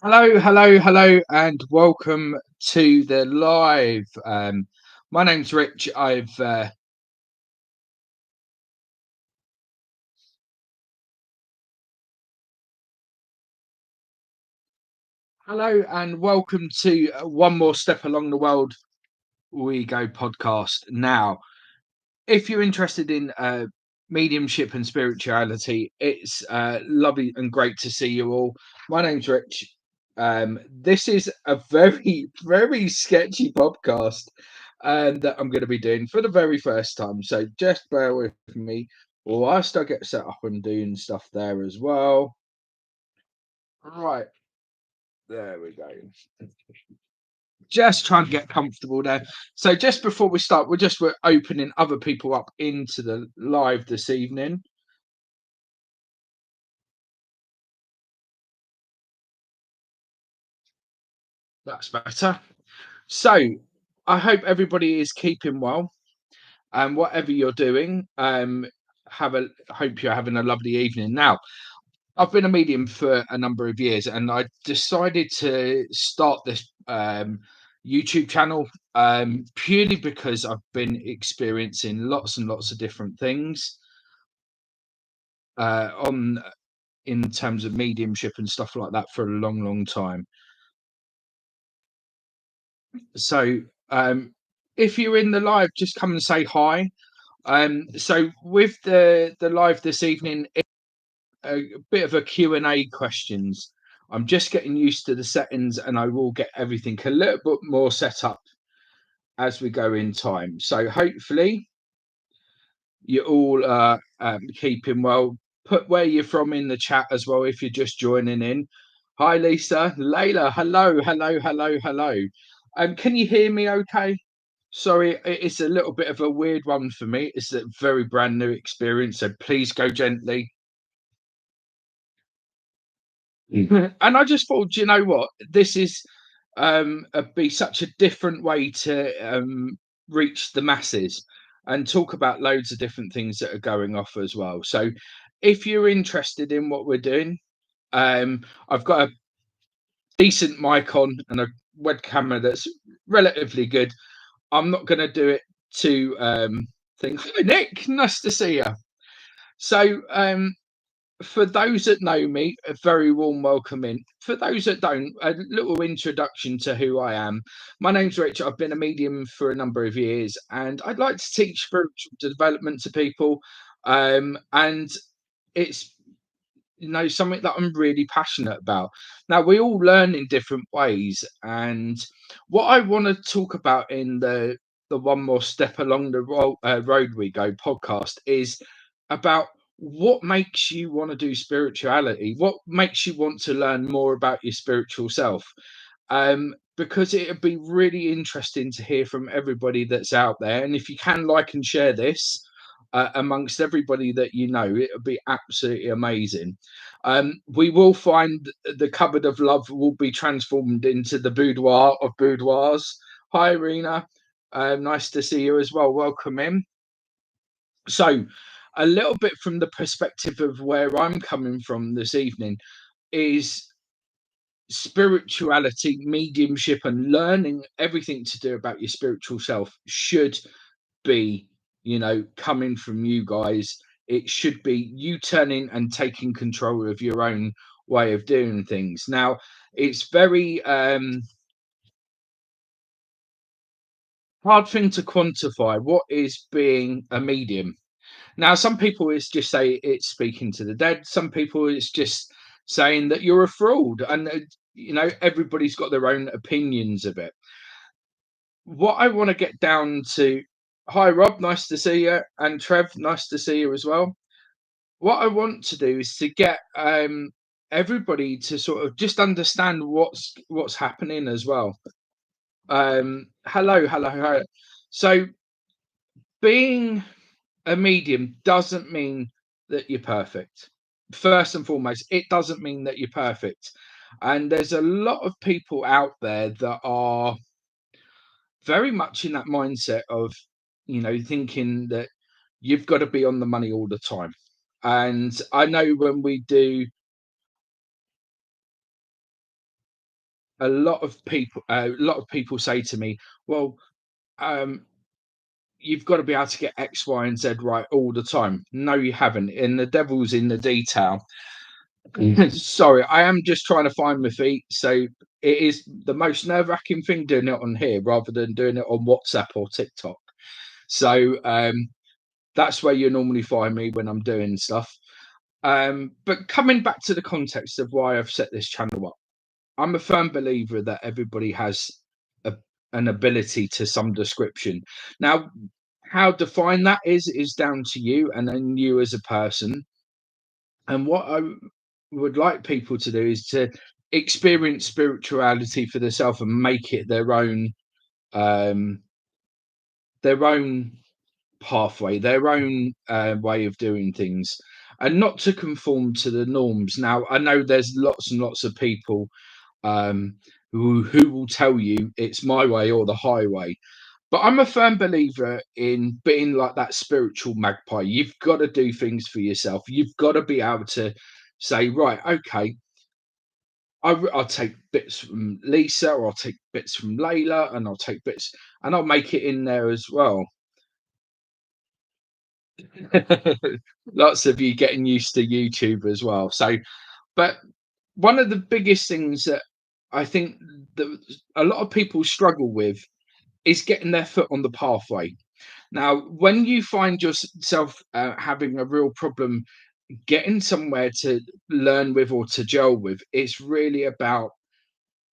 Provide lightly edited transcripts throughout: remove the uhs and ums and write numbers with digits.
Hello, hello, hello, and welcome to the live. My name's Rich. Hello, and welcome to one more step along the world we go podcast. Now, if you're interested in mediumship and spirituality, it's lovely and great to see you all. My name's Rich. This is a very, very sketchy podcast that I'm going to be doing for the very first time. So just bear with me whilst I get set up and doing stuff there as well. Right, there we go. Just trying to get comfortable there. So just before we start, we're opening other people up into the live this evening. That's better. So I hope everybody is keeping well, and whatever you're doing, hope you're having a lovely evening. Now, I've been a medium for a number of years, and I decided to start this YouTube channel purely because I've been experiencing lots and lots of different things on in terms of mediumship and stuff like that for a long, long time. So if you're in the live, just come and say hi. So with the live this evening, it's a bit of a Q&A questions. I'm just getting used to the settings, and I will get everything a little bit more set up as we go in time. So hopefully you all are keeping well. Put where you're from in the chat as well if you're just joining in. Hi Lisa, Layla, hello, hello, hello, hello. Can you hear me okay? Sorry, it's a little bit of a weird one for me. It's a very brand new experience, so please go gently. And I just thought, do you know what? This is be such a different way to reach the masses and talk about loads of different things that are going off as well. So if you're interested in what we're doing, I've got a decent mic on and a web camera that's relatively good. I'm not going to do it to think, hi Nick, nice to see you. So for those that know me, a very warm welcome in. For those that don't, a little introduction to who I am. My name's Rich. I've been a medium for a number of years, and I'd like to teach spiritual development to people. And it's something that I'm really passionate about. Now we all learn in different ways, and what I want to talk about in the one more step along the road we go podcast is about what makes you want to do spirituality, what makes you want to learn more about your spiritual self. Because it'd be really interesting to hear from everybody that's out there, and if you can like and share this amongst everybody that you know, it would be absolutely amazing. We will find the cupboard of love will be transformed into the boudoir of boudoirs. Hi, Irina. Nice to see you as well. Welcome in. So, a little bit from the perspective of where I'm coming from this evening is spirituality, mediumship, and learning everything to do about your spiritual self should be, coming from you guys. It should be you turning and taking control of your own way of doing things. Now, it's very hard thing to quantify what is being a medium. Now, some people it's just say it's speaking to the dead. Some people it's just saying that you're a fraud, and everybody's got their own opinions of it. What I want to get down to. Hi, Rob. Nice to see you, and Trev. Nice to see you as well. What I want to do is to get everybody to sort of just understand what's happening as well. Hello, hello, hello. So being a medium doesn't mean that you're perfect. First and foremost, it doesn't mean that you're perfect. And there's a lot of people out there that are very much in that mindset of, thinking that you've got to be on the money all the time. And I know when we do a lot of people say to me, well, um, you've got to be able to get X, Y, and Z right all the time. No, you haven't. And the devil's in the detail. Sorry, I am just trying to find my feet. So it is the most nerve-wracking thing doing it on here rather than doing it on WhatsApp or TikTok. So that's where you normally find me when I'm doing stuff. But coming back to the context of why I've set this channel up, I'm a firm believer that everybody has a, an ability to some description. Now, how defined that is down to you and then you as a person. And what I would like people to do is to experience spirituality for themselves and make it um, their own pathway, their own way of doing things, and not to conform to the norms. Now, I know there's lots and lots of people um, who will tell you it's my way or the highway. But I'm a firm believer in being like that spiritual magpie. You've got to do things for yourself. You've got to be able to say, right, okay, I'll take bits from Lisa, or I'll take bits from Layla, and I'll take bits, and I'll make it in there as well. Lots of you getting used to YouTube as well. So, but one of the biggest things that I think that a lot of people struggle with is getting their foot on the pathway. Now, when you find yourself having a real problem getting somewhere to learn with or to gel with, it's really about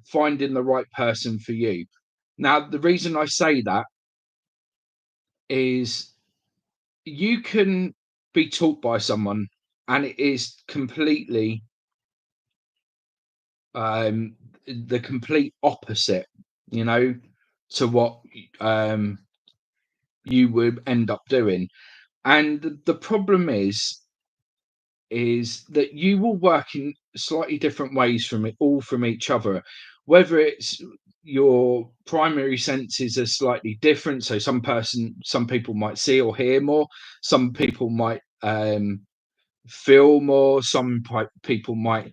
finding the right person for you. Now, the reason I say that is you can be taught by someone and it is completely um the complete opposite, you know, to what um you would end up doing. And the problem is that you will work in slightly different ways from each other, whether it's your primary senses are slightly different. So some people might see or hear more, some people might feel more, people might,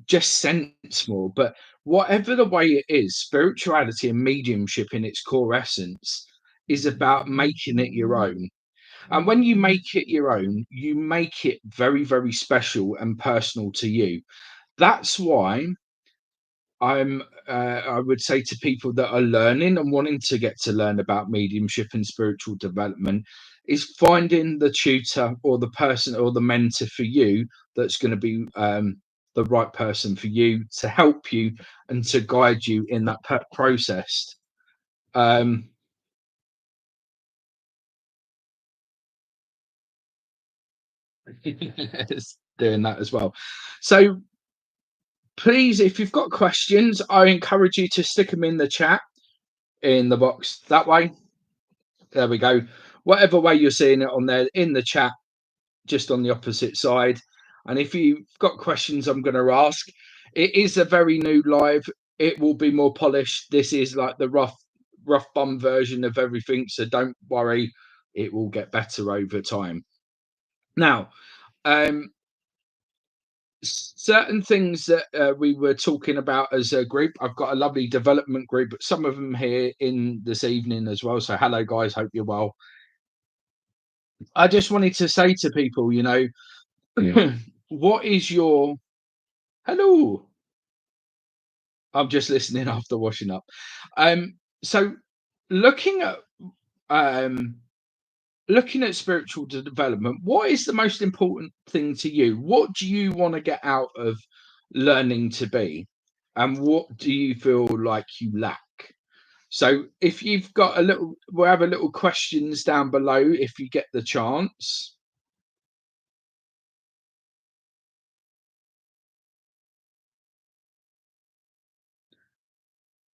just sense more. But whatever the way it is, spirituality and mediumship in its core essence is about making it your own. And when you make it your own, you make it very, very special and personal to you. That's why I would say to people that are learning and wanting to get to learn about mediumship and spiritual development is finding the tutor or the person or the mentor for you that's going to be the right person for you to help you and to guide you in that process. Um, doing that as well. So please, if you've got questions, I encourage you to stick them in the chat in the box that way. There we go. Whatever way you're seeing it on there in the chat, just on the opposite side. And if you've got questions I'm going to ask, it is a very new live. It will be more polished. This is like the rough bum version of everything. So don't worry, it will get better over time. Now, um, certain things that we were talking about as a group. I've got a lovely development group, some of them here in this evening as well. So hello guys, hope you're well. I just wanted to say to people, what is your hello? I'm just listening after washing up. So looking at um looking at spiritual development, what is the most important thing to you? What do you want to get out of learning to be? And what do you feel like you lack? So if you've got we'll have a little questions down below if you get the chance.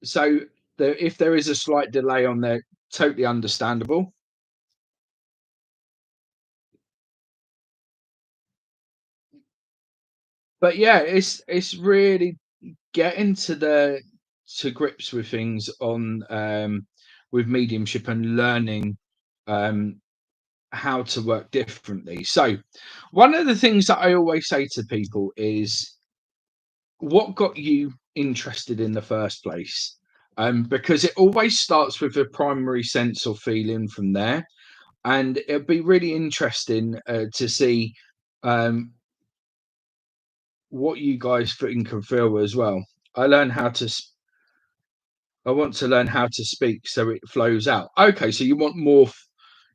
So if there is a slight delay on there, totally understandable. But yeah, it's really getting to grips with things on with mediumship and learning um how to work differently. So one of the things that I always say to people is what got you interested in the first place? Because it always starts with a primary sense or feeling from there. And it'd be really interesting to see um, what you guys think and feel as well. I learned how to. I want to learn how to speak so it flows out. Okay, so you want more.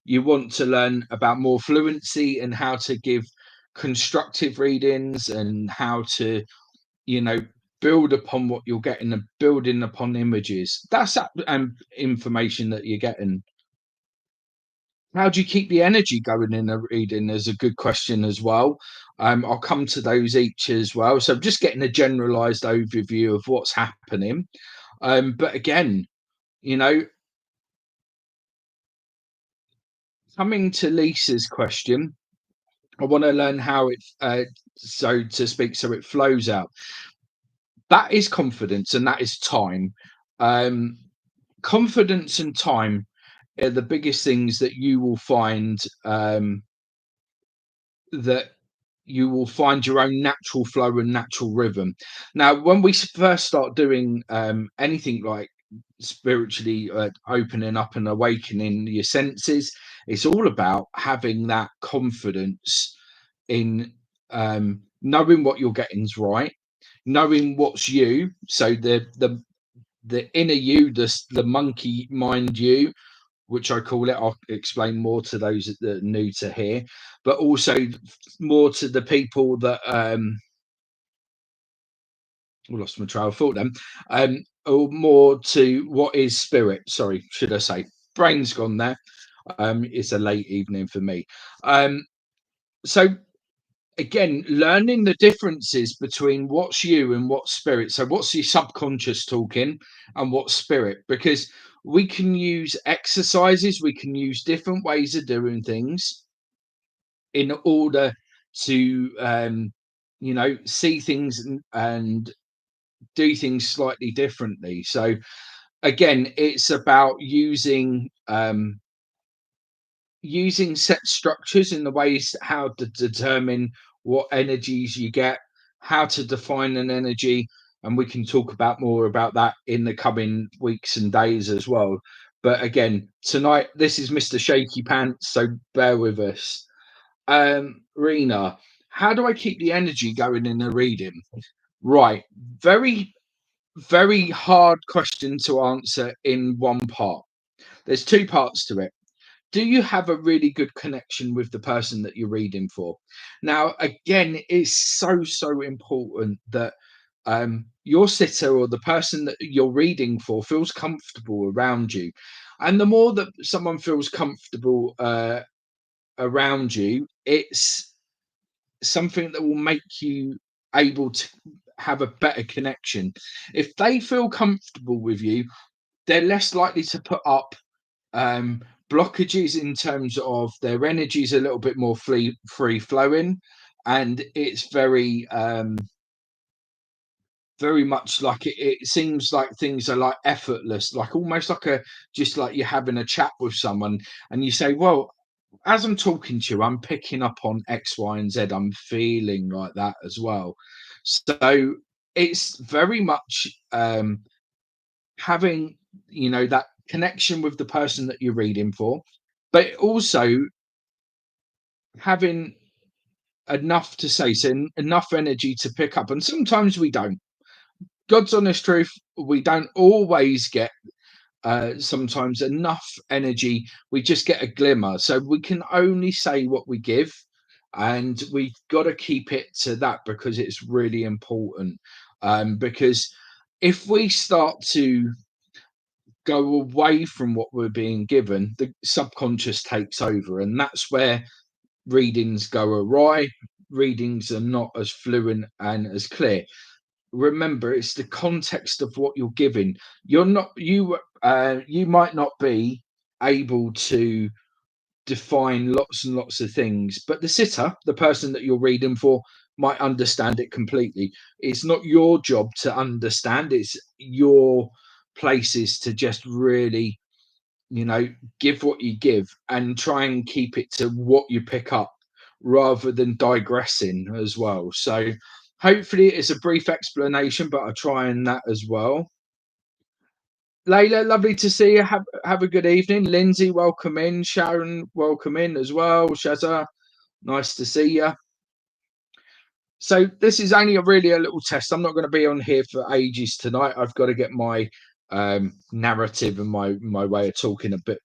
You want to learn about more fluency and how to give constructive readings and how to, you know, build upon what you're getting and building upon images. That's that information that you're getting. How do you keep the energy going in a reading is a good question as well. I'll come to those each as well. So just getting a generalized overview of what's happening. But again, you know, coming to Lisa's question, I want to learn how it, so to speak, so it flows out. That is confidence and that is time. Um, Confidence and time are the biggest things that you will find that you will find your own natural flow and natural rhythm. Now, when we first start doing anything like spiritually opening up and awakening your senses, it's all about having that confidence in knowing what you're getting's right, knowing what's you. So the inner you, the monkey mind you, which I call it. I'll explain more to those that are new to here, but also more to the people that I lost my trail of thought then. Or more to what is spirit. Sorry, should I say? Brain's gone there. It's a late evening for me. So again, learning the differences between what's you and what's spirit. So what's your subconscious talking and what's spirit? Because we can use exercises, we can use different ways of doing things in order to see things and do things slightly differently. So again, it's about using set structures in the ways how to determine what energies you get, how to define an energy, and we can talk about more about that in the coming weeks and days as well. But again, tonight this is Mr. Shaky Pants, so bear with us. Rena, how do I keep the energy going in a reading? Right, very, very hard question to answer in one part. There's two parts to it. Do you have a really good connection with the person that you're reading for? Now, again, it's so important that your sitter or the person that you're reading for feels comfortable around you. And the more that someone feels comfortable around you, it's something that will make you able to have a better connection. If they feel comfortable with you, they're less likely to put up um, blockages in terms of their energy is a little bit more free flowing, and it's very much like it seems like things are like effortless, like almost like a just like you're having a chat with someone, and you say, "Well, as I'm talking to you, I'm picking up on X, Y, and Z. I'm feeling like that as well." So it's very much having that connection with the person that you're reading for, but also having enough to say, so enough energy to pick up. And sometimes we don't. God's honest truth, we don't always get sometimes enough energy. We just get a glimmer. So we can only say what we give, and we've got to keep it to that because it's really important. Because if we start to go away from what we're being given, the subconscious takes over, and that's where readings go awry. Readings are not as fluent and as clear. Remember, it's the context of what you're giving. You might not be. able to define lots and lots of things, but the sitter, the person that you're reading for, might understand it completely. It's not your job to understand, it's your place is to just really, you know, give what you give and try and keep it to what you pick up rather than digressing as well. So hopefully it's a brief explanation, but I try and that as well. Layla, lovely to see you. Have a good evening. Lindsay, welcome in. Sharon, welcome in as well. Shazza, nice to see you. So this is only a little test. I'm not going to be on here for ages tonight. I've got to get my narrative and my way of talking a bit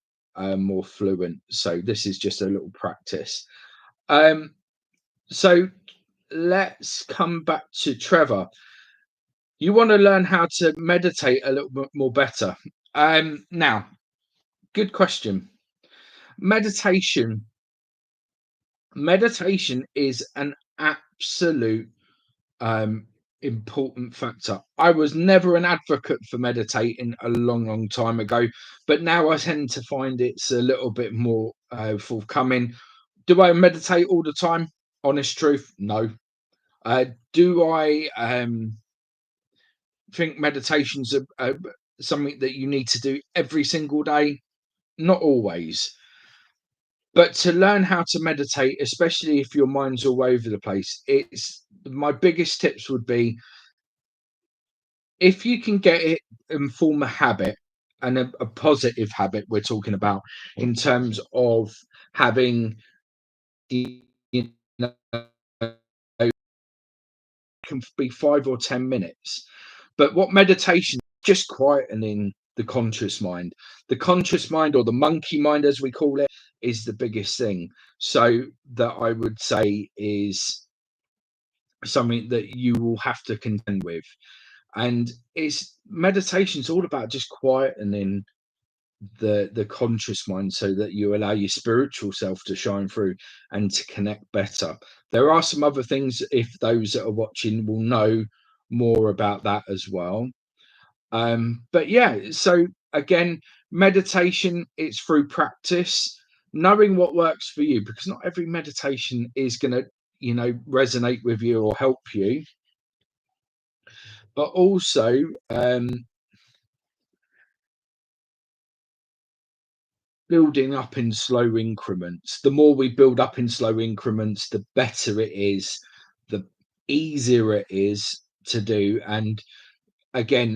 more fluent. So this is just a little practice. So let's come back to Trevor. You want to learn how to meditate a little bit more better. Now, good question. Meditation is an absolute important factor. I was never an advocate for meditating a long time ago, but now I tend to find it's a little bit more forthcoming. Do I meditate all the time? Honest truth, no. Do I think meditation's something that you need to do every single day? Not always. But to learn how to meditate, especially if your mind's all over the place, it's my biggest tips would be if you can get it and form a habit and a positive habit we're talking about in terms of having you know can be 5 or 10 minutes. But what meditation just quietening the conscious mind. The conscious mind or the monkey mind as we call it is the biggest thing. So that I would say is something that you will have to contend with. And it's meditation's all about just quietening the conscious mind so that you allow your spiritual self to shine through and to connect better. There are some other things if those that are watching will know more about that as well. But yeah, so again, meditation, it's through practice, knowing what works for you, because not every meditation is going to, you know, resonate with you or help you. But also, building up in slow increments. The more we build up in slow increments, the better it is, the easier it is to do. And again,